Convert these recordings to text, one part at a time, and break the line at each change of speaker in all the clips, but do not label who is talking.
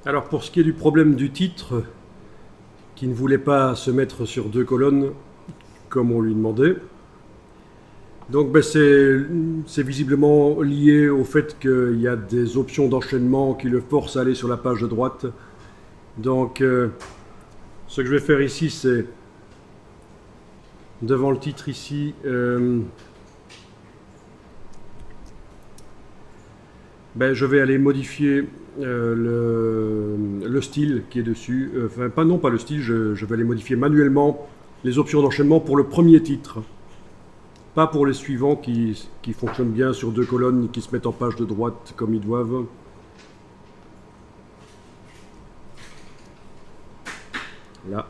Alors pour ce qui est du problème du titre, qui ne voulait pas se mettre sur 2 colonnes comme on lui demandait, donc c'est visiblement lié au fait qu'il y a des options d'enchaînement qui le forcent à aller sur la page de droite. Donc ce que je vais faire ici, c'est devant le titre ici, je vais aller modifier le style qui est dessus. Enfin, pas le style, je vais aller modifier manuellement les options d'enchaînement pour le premier titre. Pas pour les suivants qui fonctionnent bien sur 2 colonnes, qui se mettent en page de droite comme ils doivent. Là.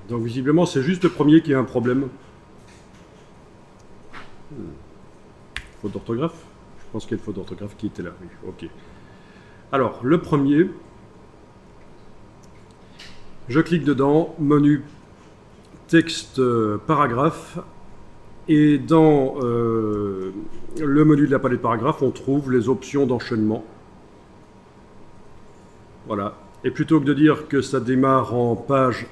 Donc visiblement, c'est juste le premier qui a un problème. Faute d'orthographe? Je pense qu'il y a une faute d'orthographe qui était là. Oui, ok. Alors, le premier, je clique dedans, menu texte paragraphe, et dans le menu de la palette paragraphe, on trouve les options d'enchaînement. Voilà. Et plutôt que de dire que ça démarre en page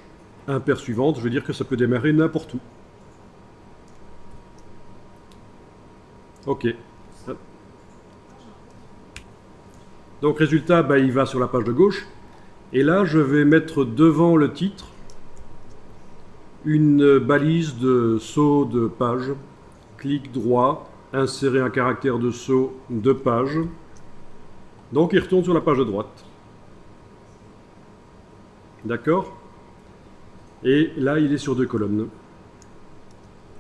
impaire suivante, je vais dire que ça peut démarrer n'importe où. Ok. Donc résultat, il va sur la page de gauche. Et là, je vais mettre devant le titre une balise de saut de page. Clic droit, insérer un caractère de saut de page. Donc il retourne sur la page de droite. D'accord? Et là, il est sur 2 colonnes.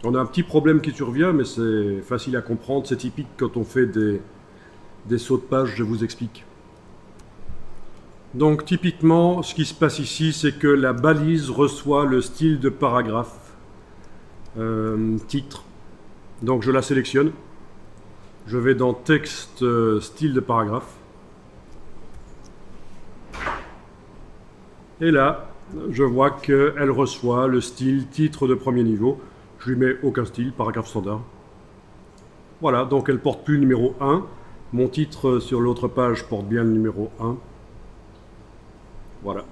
On a un petit problème qui survient, mais c'est facile à comprendre. C'est typique quand on fait des sauts de page, je vous explique. Donc typiquement, ce qui se passe ici, c'est que la balise reçoit le style de paragraphe, titre. Donc je la sélectionne. Je vais dans texte, style de paragraphe. Et là, je vois qu'elle reçoit le style titre de premier niveau. Je lui mets aucun style, paragraphe standard. Voilà, donc elle porte plus le numéro 1. Mon titre sur l'autre page porte bien le numéro 1. Voilà.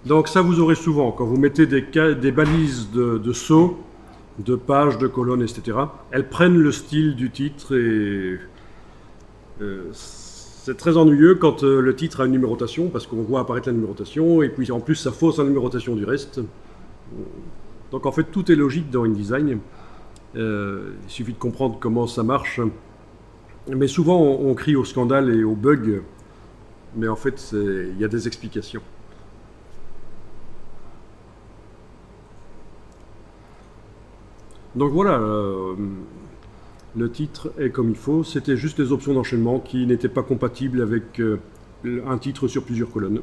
Donc ça vous aurez souvent, quand vous mettez des balises de saut, de pages, de colonnes, etc., elles prennent le style du titre et c'est très ennuyeux quand le titre a une numérotation, parce qu'on voit apparaître la numérotation, et puis en plus ça fausse la numérotation du reste. Donc en fait tout est logique dans InDesign. Il suffit de comprendre comment ça marche. Mais souvent on crie au scandale et au bug, mais en fait il y a des explications. Donc voilà, le titre est comme il faut. C'était juste les options d'enchaînement qui n'étaient pas compatibles avec un titre sur plusieurs colonnes.